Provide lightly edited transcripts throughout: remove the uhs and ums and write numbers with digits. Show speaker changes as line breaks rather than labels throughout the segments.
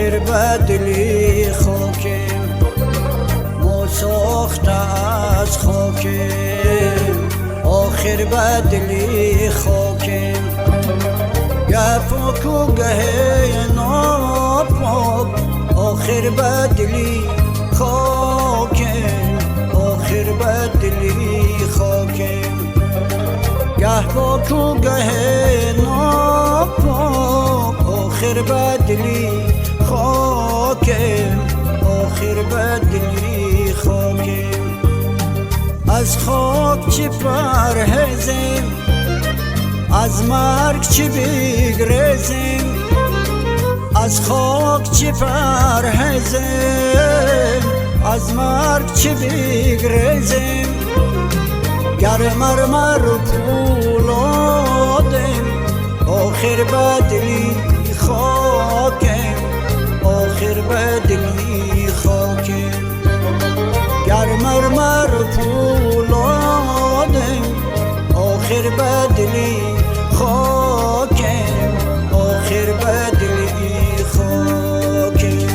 آخر بدلی خاکم، ما ساخته از خاکم، آخر بدلی خاکم. گه پاک و گه ناپاک، آخر بدلی خاکم، آخر بدلی خاکم. گه پاک و گه ناپاک، آخر بدلی خاکم، آخر بدلی خاکم. از خاک چی پرهیزم، از مرگ چی بگریزم، از خاک چی پرهیزم، از مرگ چی بگریزم. گر مرمر و پولادم، آخر بدلی خاکم، آخر بدلی خاکم. گر مرمر و پولادم، آخر بدلی خاکم، آخر بدلی خاکم.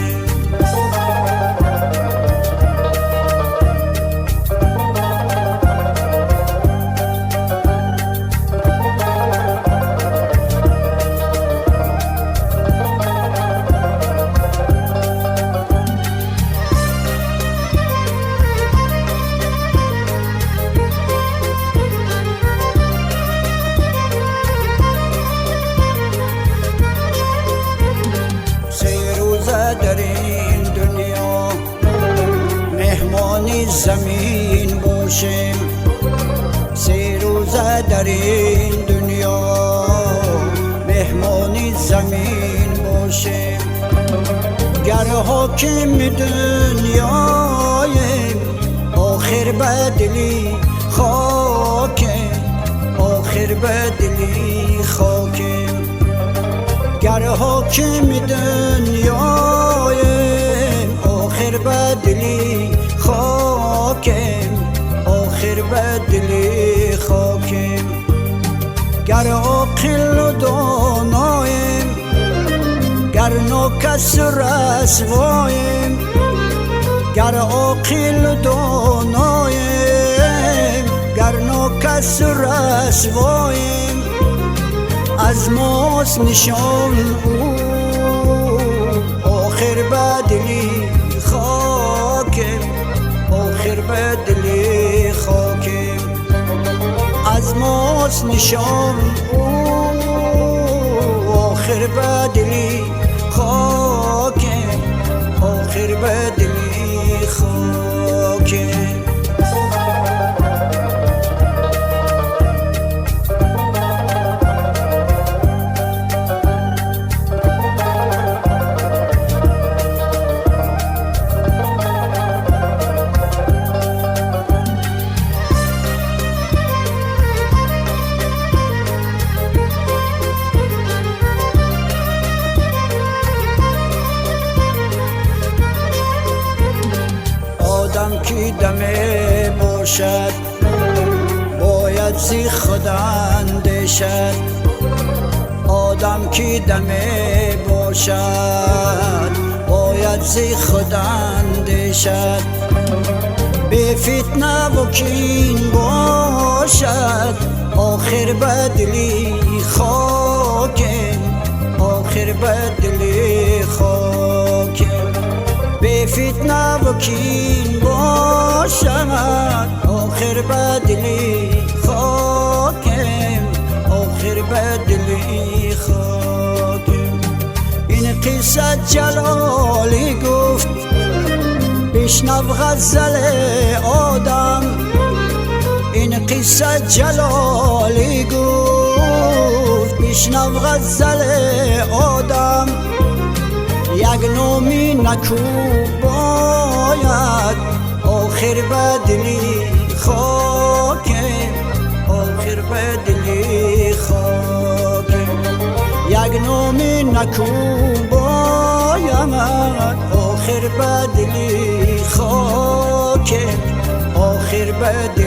در این دنیا مهمان زمین باشیم، 3 روزه در این دنیا مهمان زمین باشیم. گر حاکم دنیاییم، آخر بدلی خاکم، آخر بدلی خاکم. گر حاکم دنیاییم، آخر بدلی خاکم، آخر بدلی خاکم. گر عاقل و داناییم، گر ناکس و رسواییم، گر عاقل و داناییم، گر ناکس و رسواییم. از ماست نشان او، آخر بدلی خاکم، آخر بدلی خاکم. از ماست نشان او، آخر بدلی خاکم، آخر بدلی خاکم. آدم کی دمه باشد، باید زی خود اندیشد. آدم کی دمه باشد، باید زی خود اندیشد. بی فتنه و کین باشد، آخر بدلی خاکم، آخر بدلی خاکم. بی فتنه و کین باشد، آخر بدلی خاکم، آخر بدلی خاکم. این قصه جلالی گفت، بشنو غزل آدم. این قصه جلالی گفت، بشنو غزل آدم. یک نامی نکو باید، آخر بدلی خاکم، آخر بدلی خاکم. یک نامی نکو باید، آخر بدلی خاکم، آخر بدلی